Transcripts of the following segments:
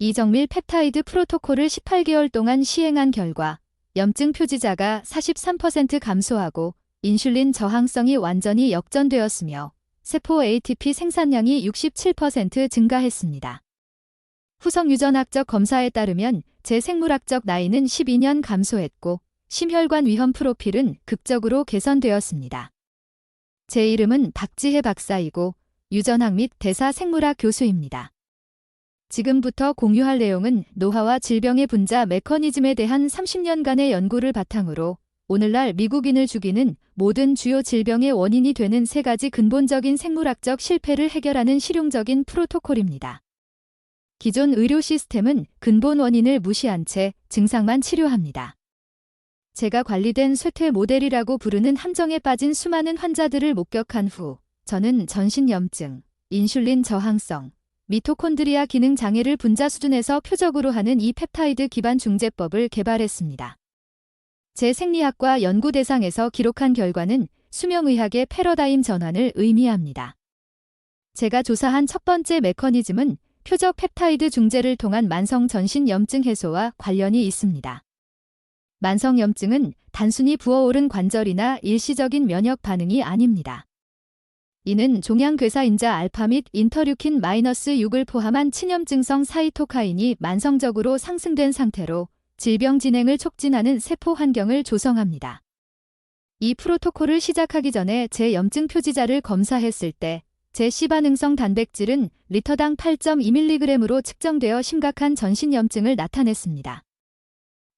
이정밀 펩타이드 프로토콜을 18개월 동안 시행한 결과 염증 표지자가 43% 감소하고 인슐린 저항성이 완전히 역전되었으며 세포 ATP 생산량이 67% 증가했습니다. 후속 유전학적 검사에 따르면 제 생물학적 나이는 12년 감소했고 심혈관 위험 프로필은 극적으로 개선되었습니다. 제 이름은 박지혜 박사이고 유전학 및 대사생물학 교수입니다. 지금부터 공유할 내용은 노화와 질병의 분자 메커니즘에 대한 30년간의 연구를 바탕으로 오늘날 미국인을 죽이는 모든 주요 질병의 원인이 되는 3가지 근본적인 생물학적 실패를 해결하는 실용적인 프로토콜입니다. 기존 의료 시스템은 근본 원인을 무시한 채 증상만 치료합니다. 제가 관리된 쇠퇴 모델이라고 부르는 함정에 빠진 수많은 환자들을 목격한 후 저는 전신염증, 인슐린 저항성, 미토콘드리아 기능 장애를 분자 수준에서 표적으로 하는 이 펩타이드 기반 중재법을 개발했습니다. 제 생리학과 연구 대상에서 기록한 결과는 수명의학의 패러다임 전환을 의미합니다. 제가 조사한 첫 번째 메커니즘은 표적 펩타이드 중재를 통한 만성 전신염증 해소와 관련이 있습니다. 만성염증은 단순히 부어오른 관절이나 일시적인 면역 반응이 아닙니다. 이는 종양괴사인자 알파 및 인터류킨-6을 포함한 친염증성 사이토카인이 만성적으로 상승된 상태로 질병 진행을 촉진하는 세포 환경을 조성합니다. 이 프로토콜을 시작하기 전에 제 염증 표지자를 검사했을 때 제 C반응성 단백질은 리터당 8.2mg으로 측정되어 심각한 전신염증을 나타냈습니다.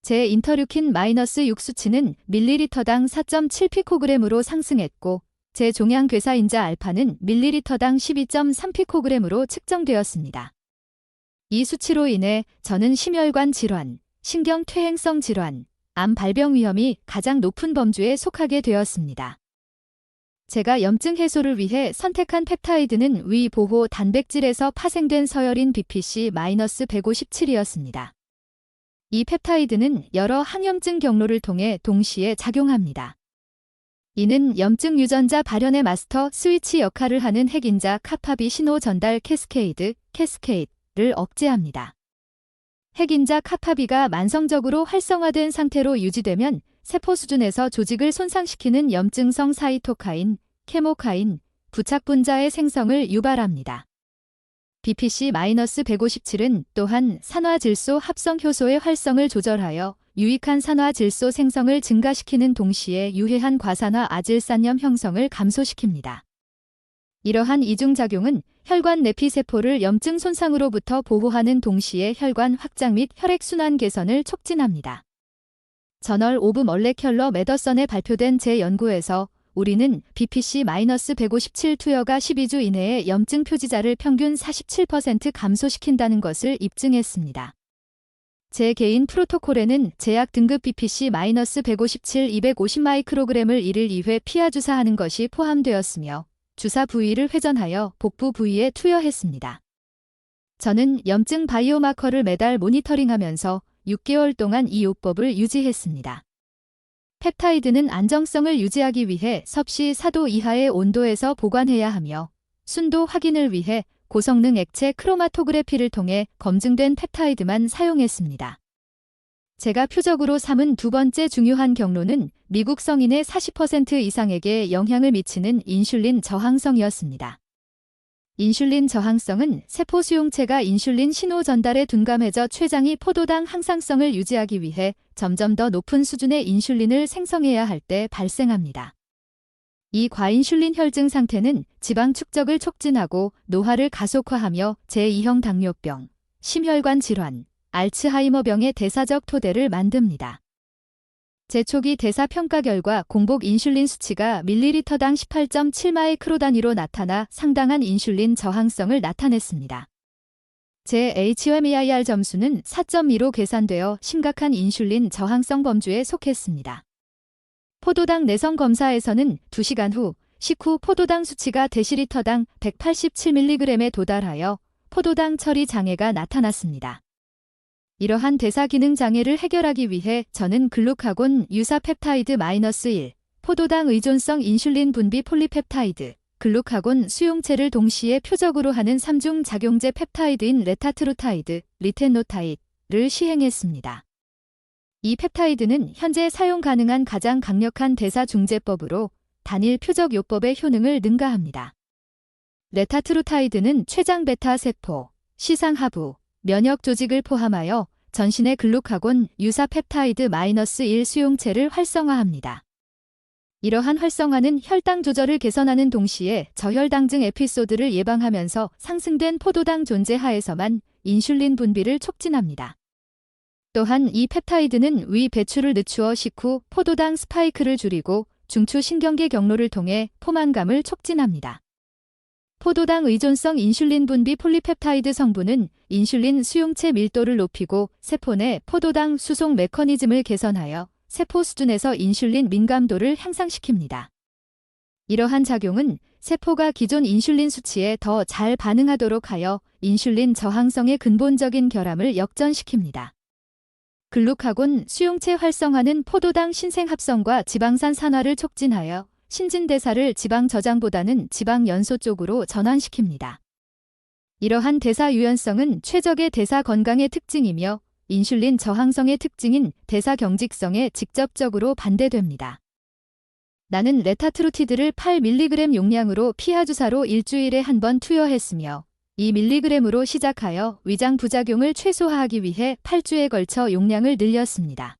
제 인터류킨-6 수치는 밀리리터당 4.7피코그램으로 상승했고 제 종양괴사인자 알파는 밀리리터당 12.3피코그램으로 측정되었습니다. 이 수치로 인해 저는 심혈관 질환, 신경퇴행성 질환, 암 발병 위험이 가장 높은 범주에 속하게 되었습니다. 제가 염증 해소를 위해 선택한 펩타이드는 위 보호 단백질에서 파생된 서열인 BPC-157이었습니다. 이 펩타이드는 여러 항염증 경로를 통해 동시에 작용합니다. 이는 염증 유전자 발현의 마스터 스위치 역할을 하는 핵인자 카파비 신호 전달 캐스케이드를 억제합니다. 핵인자 카파비가 만성적으로 활성화된 상태로 유지되면 세포 수준에서 조직을 손상시키는 염증성 사이토카인, 케모카인, 부착 분자의 생성을 유발합니다. BPC-157은 또한 산화질소 합성 효소의 활성을 조절하여 유익한 산화질소 생성을 증가시키는 동시에 유해한 과산화 아질산염 형성을 감소시킵니다. 이러한 이중작용은 혈관 내피세포를 염증 손상으로부터 보호하는 동시에 혈관 확장 및 혈액순환 개선을 촉진합니다. 저널 오브 멀레큘러 메더선에 발표된 제 연구에서 우리는 BPC-157 투여가 12주 이내에 염증 표지자를 평균 47% 감소시킨다는 것을 입증했습니다. 제 개인 프로토콜에는 제약 등급 BPC-157 250마이크로그램을 1일 2회 피하 주사하는 것이 포함되었으며 주사 부위를 회전하여 복부 부위에 투여했습니다. 저는 염증 바이오마커를 매달 모니터링하면서 6개월 동안 이 요법을 유지했습니다. 펩타이드는 안정성을 유지하기 위해 섭씨 4도 이하의 온도에서 보관해야 하며 순도 확인을 위해 고성능 액체 크로마토그래피를 통해 검증된 펩타이드만 사용했습니다. 제가 표적으로 삼은 두 번째 중요한 경로는 미국 성인의 40% 이상에게 영향을 미치는 인슐린 저항성이었습니다. 인슐린 저항성은 세포 수용체가 인슐린 신호 전달에 둔감해져 췌장이 포도당 항상성을 유지하기 위해 점점 더 높은 수준의 인슐린을 생성해야 할 때 발생합니다. 이 과인슐린 혈증 상태는 지방 축적을 촉진하고 노화를 가속화하며 제2형 당뇨병, 심혈관 질환, 알츠하이머병의 대사적 토대를 만듭니다. 제 초기 대사 평가 결과 공복 인슐린 수치가 밀리리터당 18.7마이크로 나타나 상당한 인슐린 저항성을 나타냈습니다. 제 HMAIR 점수는 4.2로 계산되어 심각한 인슐린 저항성 범주에 속했습니다. 포도당 내성 검사에서는 2시간 후 식후 포도당 수치가 데시리터당 187mg에 도달하여 포도당 처리 장애가 나타났습니다. 이러한 대사 기능 장애를 해결하기 위해 저는 글루카곤 유사 펩타이드 -1, 포도당 의존성 인슐린 분비 폴리펩타이드, 글루카곤 수용체를 동시에 표적으로 하는 3중 작용제 펩타이드인 레타트루타이드, 리텐노타이드를 시행했습니다. 이 펩타이드는 현재 사용 가능한 가장 강력한 대사중제법으로 단일 표적 요법의 효능을 능가합니다. 레타트루타이드는 췌장 베타 세포, 시상하부, 면역 조직을 포함하여 전신의 글루카곤 유사 펩타이드 -1 수용체를 활성화합니다. 이러한 활성화는 혈당 조절을 개선하는 동시에 저혈당증 에피소드를 예방하면서 상승된 포도당 존재 하에서만 인슐린 분비를 촉진합니다. 또한 이 펩타이드는 위 배출을 늦추어 식후 포도당 스파이크를 줄이고 중추 신경계 경로를 통해 포만감을 촉진합니다. 포도당 의존성 인슐린 분비 폴리펩타이드 성분은 인슐린 수용체 밀도를 높이고 세포 내 포도당 수송 메커니즘을 개선하여 세포 수준에서 인슐린 민감도를 향상시킵니다. 이러한 작용은 세포가 기존 인슐린 수치에 더 잘 반응하도록 하여 인슐린 저항성의 근본적인 결함을 역전시킵니다. 글루카곤 수용체 활성화는 포도당 신생합성과 지방산 산화를 촉진하여 신진대사를 지방 저장보다는 지방 연소 쪽으로 전환시킵니다. 이러한 대사 유연성은 최적의 대사 건강의 특징이며 인슐린 저항성의 특징인 대사 경직성에 직접적으로 반대됩니다. 나는 레타트루티드를 8mg 용량으로 피하 주사로 일주일에 한 번 투여했으며 2mg으로 시작하여 위장 부작용을 최소화하기 위해 8주에 걸쳐 용량을 늘렸습니다.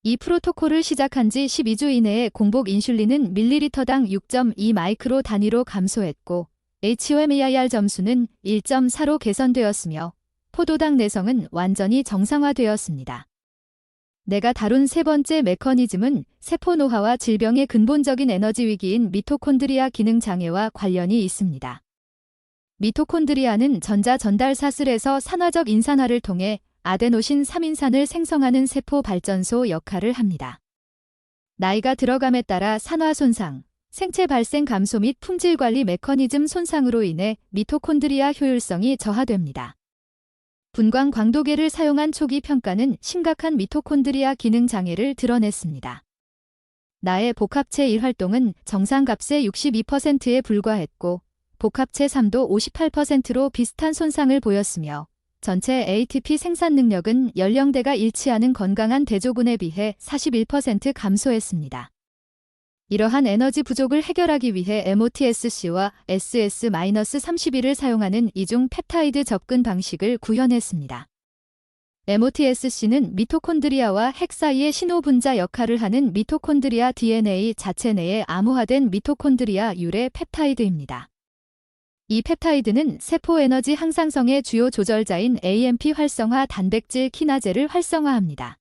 이 프로토콜을 시작한 지 12주 이내에 공복 인슐린은 밀리리터당 6.2 마이크로 단위로 감소했고 HOMAIR 점수는 1.4로 개선되었으며 포도당 내성은 완전히 정상화되었습니다. 내가 다룬 세 번째 메커니즘은 세포 노화와 질병의 근본적인 에너지 위기인 미토콘드리아 기능 장애와 관련이 있습니다. 미토콘드리아는 전자 전달 사슬에서 산화적 인산화를 통해 아데노신 3인산을 생성하는 세포 발전소 역할을 합니다. 나이가 들어감에 따라 산화 손상, 생체 발생 감소 및 품질 관리 메커니즘 손상으로 인해 미토콘드리아 효율성이 저하됩니다. 분광 광도계를 사용한 초기 평가는 심각한 미토콘드리아 기능 장애를 드러냈습니다. 나의 복합체 1활동은 정상값의 62%에 불과했고 복합체 3도 58%로 비슷한 손상을 보였으며 전체 ATP 생산 능력은 연령대가 일치하는 건강한 대조군에 비해 41% 감소했습니다. 이러한 에너지 부족을 해결하기 위해 MOTSC와 SS-31을 사용하는 이중 펩타이드 접근 방식을 구현했습니다. MOTSC는 미토콘드리아와 핵 사이의 신호 분자 역할을 하는 미토콘드리아 DNA 자체 내에 암호화된 미토콘드리아 유래 펩타이드입니다. 이 펩타이드는 세포 에너지 항상성의 주요 조절자인 AMP 활성화 단백질 키나제를 활성화합니다.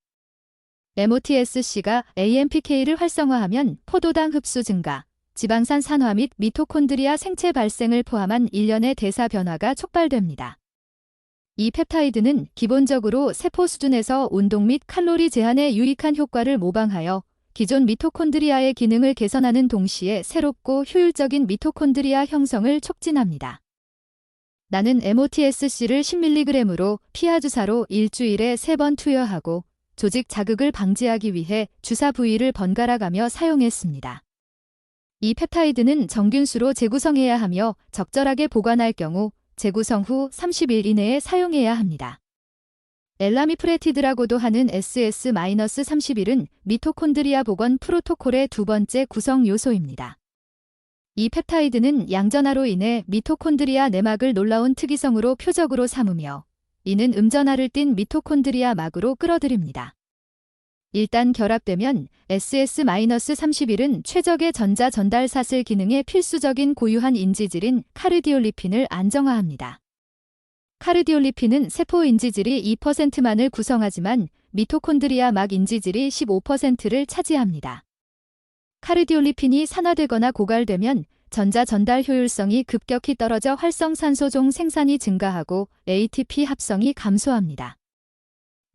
MOTSC가 AMPK를 활성화하면 포도당 흡수 증가, 지방산 산화 및 미토콘드리아 생체 발생을 포함한 일련의 대사 변화가 촉발됩니다. 이 펩타이드는 기본적으로 세포 수준에서 운동 및 칼로리 제한에 유익한 효과를 모방하여 기존 미토콘드리아의 기능을 개선하는 동시에 새롭고 효율적인 미토콘드리아 형성을 촉진합니다. 나는 MOTSC를 10mg으로 피하 주사로 일주일에 3번 투여하고 조직 자극을 방지하기 위해 주사 부위를 번갈아 가며 사용했습니다. 이 펩타이드는 정균수로 재구성해야 하며 적절하게 보관할 경우 재구성 후 30일 이내에 사용해야 합니다. 엘라미프레티드라고도 하는 SS-31은 미토콘드리아 복원 프로토콜의 두 번째 구성 요소입니다. 이 펩타이드는 양전화로 인해 미토콘드리아 내막을 놀라운 특이성으로 표적으로 삼으며 이는 음전하를 띤 미토콘드리아 막으로 끌어들입니다. 일단 결합되면 SS-31은 최적의 전자 전달 사슬 기능에 필수적인 고유한 인지질인 카르디올리핀을 안정화합니다. 카르디올리핀은 세포 인지질이 2%만을 구성하지만 미토콘드리아 막 인지질이 15%를 차지합니다. 카르디올리핀이 산화되거나 고갈되면 전자 전달 효율성이 급격히 떨어져 활성산소종 생산이 증가하고 ATP 합성이 감소합니다.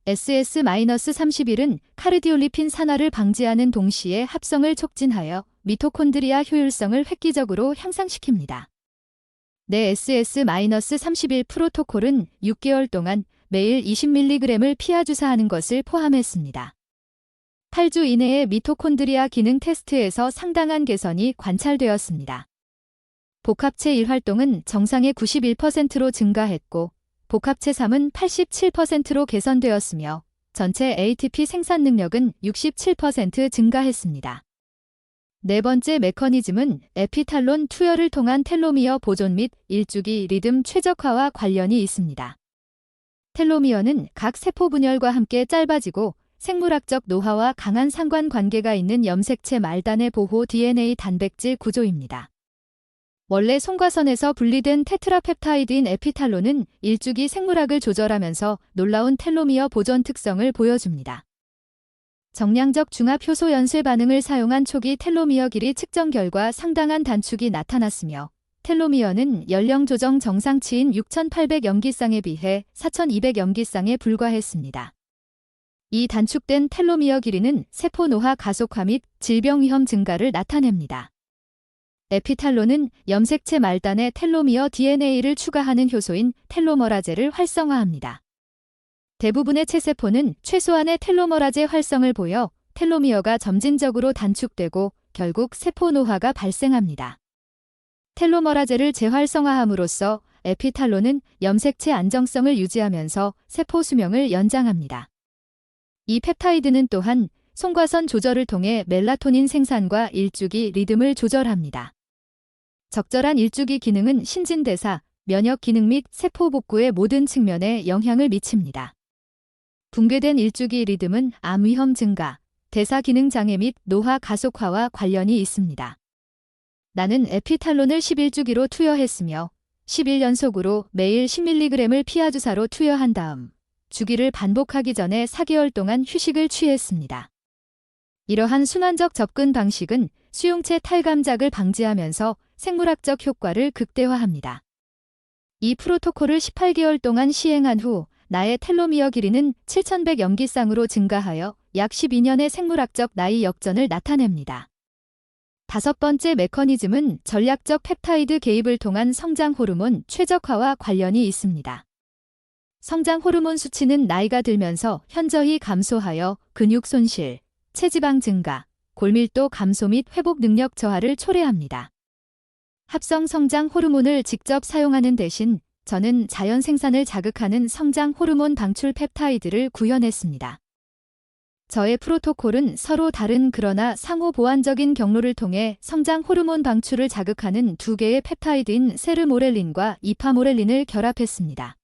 SS-31은 카르디올리핀 산화를 방지하는 동시에 합성을 촉진하여 미토콘드리아 효율성을 획기적으로 향상시킵니다. 내 SS-31 프로토콜은 6개월 동안 매일 20mg을 피하 주사하는 것을 포함했습니다. 8주 이내에 미토콘드리아 기능 테스트에서 상당한 개선이 관찰되었습니다. 복합체 1 활동은 정상의 91%로 증가했고 복합체 3은 87%로 개선되었으며 전체 ATP 생산 능력은 67% 증가했습니다. 네 번째 메커니즘은 에피탈론 투여를 통한 텔로미어 보존 및 일주기 리듬 최적화와 관련이 있습니다. 텔로미어는 각 세포 분열과 함께 짧아지고 생물학적 노화와 강한 상관관계가 있는 염색체 말단의 보호 DNA 단백질 구조입니다. 원래 송과선에서 분리된 테트라펩타이드인 에피탈론은 일주기 생물학을 조절하면서 놀라운 텔로미어 보존 특성을 보여줍니다. 정량적 중합 효소 연쇄 반응을 사용한 초기 텔로미어 길이 측정 결과 상당한 단축이 나타났으며 텔로미어는 연령 조정 정상치인 6,800 염기쌍에 비해 4,200 염기쌍에 불과했습니다. 이 단축된 텔로미어 길이는 세포 노화 가속화 및 질병 위험 증가를 나타냅니다. 에피탈론은 염색체 말단에 텔로미어 DNA를 추가하는 효소인 텔로머라제를 활성화합니다. 대부분의 체세포는 최소한의 텔로머라제 활성을 보여 텔로미어가 점진적으로 단축되고 결국 세포 노화가 발생합니다. 텔로머라제를 재활성화함으로써 에피탈론은 염색체 안정성을 유지하면서 세포 수명을 연장합니다. 이 펩타이드는 또한 송과선 조절을 통해 멜라토닌 생산과 일주기 리듬을 조절합니다. 적절한 일주기 기능은 신진대사, 면역 기능 및 세포 복구의 모든 측면에 영향을 미칩니다. 붕괴된 일주기 리듬은 암 위험 증가, 대사 기능 장애 및 노화 가속화와 관련이 있습니다. 나는 에피탈론을 11주기로 투여했으며 10일 연속으로 매일 10mg을 피하 주사로 투여한 다음 주기를 반복하기 전에 4개월 동안 휴식을 취했습니다. 이러한 순환적 접근 방식은 수용체 탈감작을 방지하면서 생물학적 효과를 극대화합니다. 이 프로토콜을 18개월 동안 시행한 후 나의 텔로미어 길이는 7,100 염기쌍으로 증가하여 약 12년의 생물학적 나이 역전을 나타냅니다. 다섯 번째 메커니즘은 전략적 펩타이드 개입을 통한 성장 호르몬 최적화와 관련이 있습니다. 성장 호르몬 수치는 나이가 들면서 현저히 감소하여 근육 손실, 체지방 증가, 골밀도 감소 및 회복 능력 저하를 초래합니다. 합성 성장 호르몬을 직접 사용하는 대신 저는 자연 생산을 자극하는 성장 호르몬 방출 펩타이드를 구현했습니다. 저의 프로토콜은 서로 다른 그러나 상호 보완적인 경로를 통해 성장 호르몬 방출을 자극하는 두 개의 펩타이드인 세르모렐린과 이파모렐린을 결합했습니다.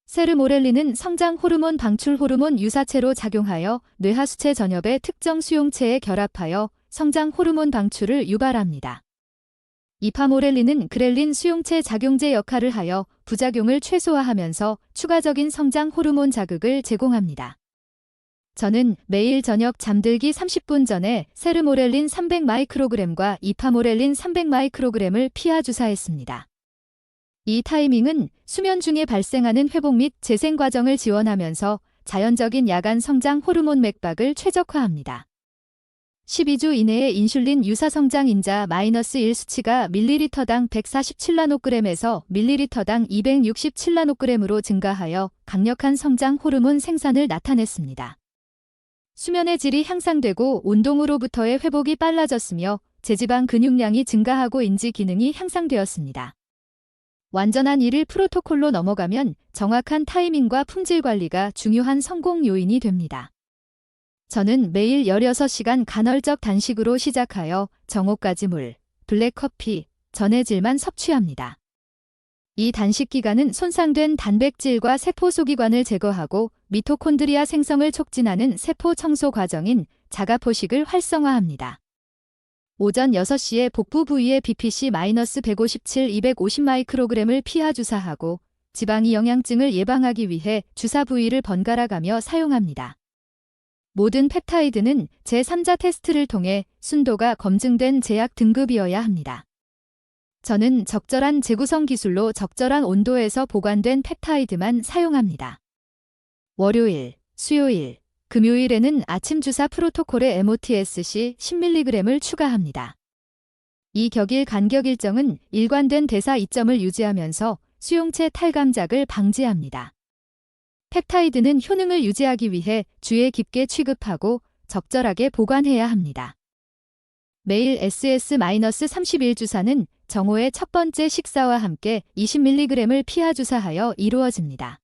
세르모렐린은 성장 호르몬 방출 호르몬 유사체로 작용하여 뇌하수체 전엽의 특정 수용체에 결합하여 성장 호르몬 방출을 유발합니다. 이파모렐린은 그렐린 수용체 작용제 역할을 하여 부작용을 최소화하면서 추가적인 성장 호르몬 자극을 제공합니다. 저는 매일 저녁 잠들기 30분 전에 세르모렐린 300마이크로그램과 이파모렐린 300마이크로그램을 피하 주사했습니다. 이 타이밍은 수면 중에 발생하는 회복 및 재생 과정을 지원하면서 자연적인 야간 성장 호르몬 맥박을 최적화합니다. 12주 이내에 인슐린 유사 성장 인자 -1 수치가 밀리리터당 147나노그램에서 밀리리터당 267나노그램으로 증가하여 강력한 성장 호르몬 생산을 나타냈습니다. 수면의 질이 향상되고 운동으로부터의 회복이 빨라졌으며 제지방 근육량이 증가하고 인지 기능이 향상되었습니다. 완전한 1일 프로토콜로 넘어가면 정확한 타이밍과 품질 관리가 중요한 성공 요인이 됩니다. 저는 매일 16시간 간헐적 단식으로 시작하여 정오까지 물, 블랙커피, 전해질만 섭취합니다. 이 단식 기간은 손상된 단백질과 세포 소기관을 제거하고 미토콘드리아 생성을 촉진하는 세포 청소 과정인 자가포식을 활성화합니다. 오전 6시에 복부 부위의 BPC-157 250마이크로그램을 피하 주사하고 지방이 영양증을 예방하기 위해 주사 부위를 번갈아 가며 사용합니다. 모든 펩타이드는 제3자 테스트를 통해 순도가 검증된 제약 등급이어야 합니다. 저는 적절한 재구성 기술로 적절한 온도에서 보관된 펩타이드만 사용합니다. 월요일, 수요일, 금요일에는 아침 주사 프로토콜에 MOTS-C 10mg을 추가합니다. 이 격일 간격 일정은 일관된 대사 이점을 유지하면서 수용체 탈감작을 방지합니다. 펩타이드는 효능을 유지하기 위해 주에 깊게 취급하고 적절하게 보관해야 합니다. 매일 SS-31 주사는 정오의 첫 번째 식사와 함께 20mg을 피하 주사하여 이루어집니다.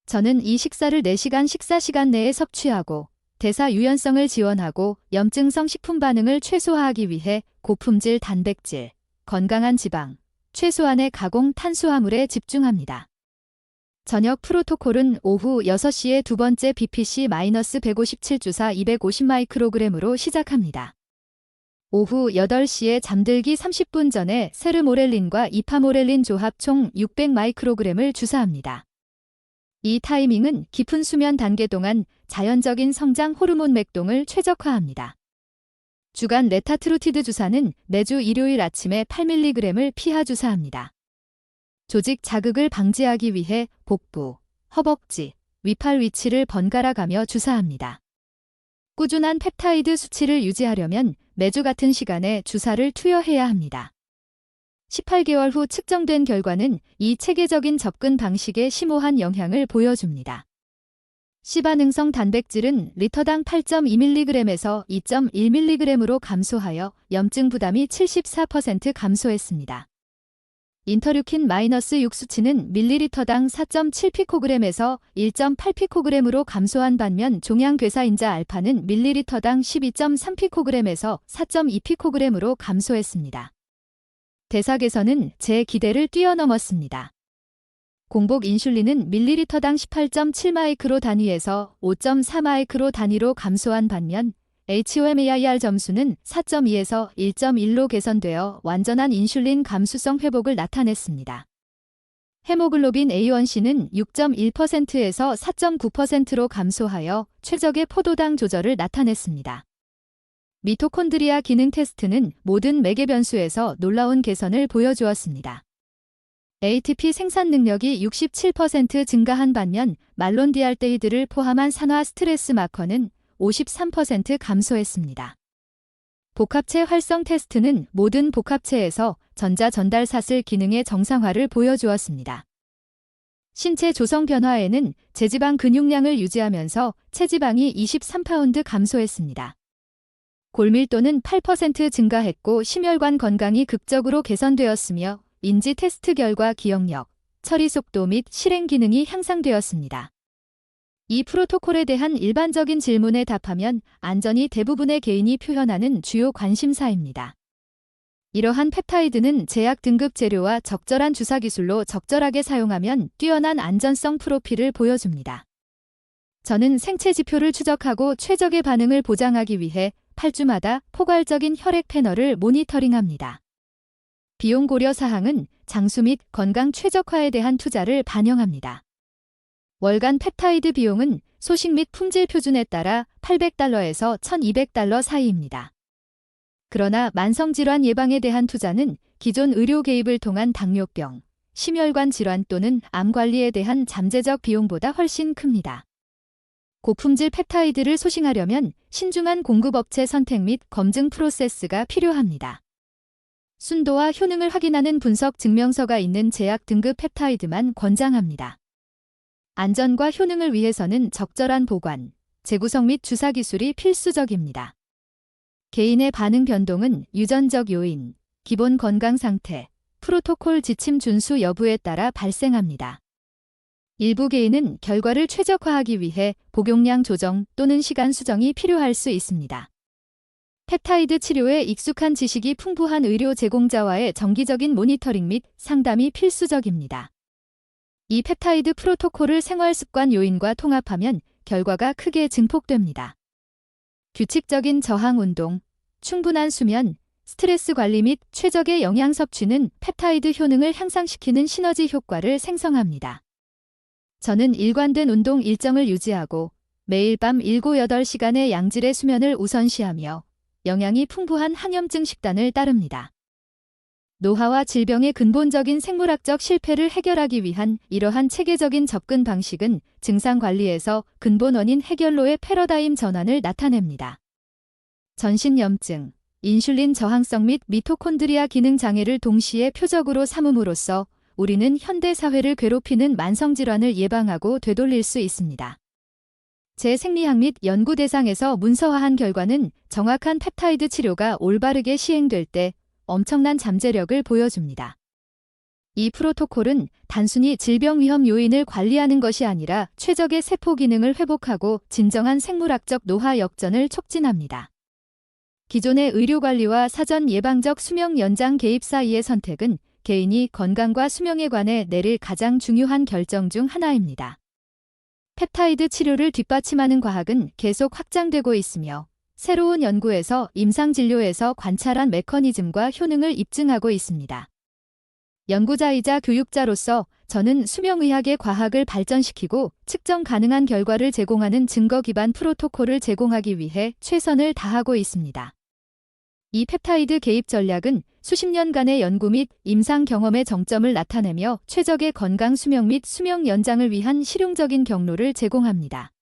저는 이 식사를 4시간 식사 시간 내에 섭취하고 대사 유연성을 지원하고 염증성 식품 반응을 최소화하기 위해 고품질 단백질, 건강한 지방, 최소한의 가공 탄수화물에 집중합니다. 저녁 프로토콜은 오후 6시에 두 번째 BPC-157 주사 250마이크로그램으로 시작합니다. 오후 8시에 잠들기 30분 전에 세르모렐린과 이파모렐린 조합 총 600마이크로그램을 주사합니다. 이 타이밍은 깊은 수면 단계 동안 자연적인 성장 호르몬 맥동을 최적화합니다. 주간 레타트루티드 주사는 매주 일요일 아침에 8mg을 피하 주사합니다. 조직 자극을 방지하기 위해 복부, 허벅지, 위팔 위치를 번갈아 가며 주사합니다. 꾸준한 펩타이드 수치를 유지하려면 매주 같은 시간에 주사를 투여해야 합니다. 18개월 후 측정된 결과는 이 체계적인 접근 방식에 심오한 영향을 보여줍니다. C반응성 단백질은 리터당 8.2mg에서 2.1mg으로 감소하여 염증 부담이 74% 감소했습니다. 인터류킨-6 수치는 밀리리터당 4.7피코그램에서 1.8피코그램으로 감소한 반면 종양괴사인자 알파는 밀리리터당 12.3피코그램에서 4.2피코그램으로 감소했습니다. 대사 개선은 제 기대를 뛰어넘었습니다. 공복 인슐린은 밀리리터당 18.7마이크로 단위에서 5.4마이크로 단위로 감소한 반면 HOMAIR 점수는 4.2에서 1.1로 개선되어 완전한 인슐린 감수성 회복을 나타냈습니다. 헤모글로빈 A1C는 6.1%에서 4.9%로 감소하여 최적의 포도당 조절을 나타냈습니다. 미토콘드리아 기능 테스트는 모든 매개 변수에서 놀라운 개선을 보여주었습니다. ATP 생산 능력이 67% 증가한 반면 말론디알데히드를 포함한 산화 스트레스 마커는 53% 감소했습니다. 복합체 활성 테스트는 모든 복합체에서 전자 전달 사슬 기능의 정상화를 보여주었습니다. 신체 조성 변화에는 제지방 근육량을 유지하면서 체지방이 23파운드 감소했습니다. 골밀도는 8% 증가했고 심혈관 건강이 극적으로 개선되었으며 인지 테스트 결과 기억력, 처리 속도 및 실행 기능이 향상되었습니다. 이 프로토콜에 대한 일반적인 질문에 답하면 안전이 대부분의 개인이 표현하는 주요 관심사입니다. 이러한 펩타이드는 제약 등급 재료와 적절한 주사 기술로 적절하게 사용하면 뛰어난 안전성 프로필을 보여줍니다. 저는 생체 지표를 추적하고 최적의 반응을 보장하기 위해 8주마다 포괄적인 혈액 패널을 모니터링합니다. 비용 고려 사항은 장수 및 건강 최적화에 대한 투자를 반영합니다. 월간 펩타이드 비용은 소식 및 품질 표준에 따라 $800에서 $1,200 사이입니다. 그러나 만성질환 예방에 대한 투자는 기존 의료 개입을 통한 당뇨병, 심혈관 질환 또는 암 관리에 대한 잠재적 비용보다 훨씬 큽니다. 고품질 펩타이드를 소싱하려면 신중한 공급업체 선택 및 검증 프로세스가 필요합니다. 순도와 효능을 확인하는 분석 증명서가 있는 제약 등급 펩타이드만 권장합니다. 안전과 효능을 위해서는 적절한 보관, 재구성 및 주사 기술이 필수적입니다. 개인의 반응 변동은 유전적 요인, 기본 건강 상태, 프로토콜 지침 준수 여부에 따라 발생합니다. 일부 개인은 결과를 최적화하기 위해 복용량 조정 또는 시간 수정이 필요할 수 있습니다. 펩타이드 치료에 익숙한 지식이 풍부한 의료 제공자와의 정기적인 모니터링 및 상담이 필수적입니다. 이 펩타이드 프로토콜을 생활 습관 요인과 통합하면 결과가 크게 증폭됩니다. 규칙적인 저항 운동, 충분한 수면, 스트레스 관리 및 최적의 영양 섭취는 펩타이드 효능을 향상시키는 시너지 효과를 생성합니다. 저는 일관된 운동 일정을 유지하고 매일 밤 7-8시간의 양질의 수면을 우선시하며 영양이 풍부한 항염증 식단을 따릅니다. 노화와 질병의 근본적인 생물학적 실패를 해결하기 위한 이러한 체계적인 접근 방식은 증상 관리에서 근본 원인 해결로의 패러다임 전환을 나타냅니다. 전신염증, 인슐린 저항성 및 미토콘드리아 기능 장애를 동시에 표적으로 삼음으로써 우리는 현대 사회를 괴롭히는 만성질환을 예방하고 되돌릴 수 있습니다. 제 생리학 및 연구 대상에서 문서화한 결과는 정확한 펩타이드 치료가 올바르게 시행될 때 엄청난 잠재력을 보여줍니다. 이 프로토콜은 단순히 질병 위험 요인을 관리하는 것이 아니라 최적의 세포 기능을 회복하고 진정한 생물학적 노화 역전을 촉진합니다. 기존의 의료관리와 사전 예방적 수명 연장 개입 사이의 선택은 개인이 건강과 수명에 관해 내릴 가장 중요한 결정 중 하나입니다. 펩타이드 치료를 뒷받침하는 과학은 계속 확장되고 있으며 새로운 연구에서 임상진료에서 관찰한 메커니즘과 효능을 입증하고 있습니다. 연구자이자 교육자로서 저는 수명의학의 과학을 발전시키고 측정 가능한 결과를 제공하는 증거 기반 프로토콜을 제공하기 위해 최선을 다하고 있습니다. 이 펩타이드 개입 전략은 수십 년간의 연구 및 임상 경험의 정점을 나타내며 최적의 건강 수명 및 수명 연장을 위한 실용적인 경로를 제공합니다.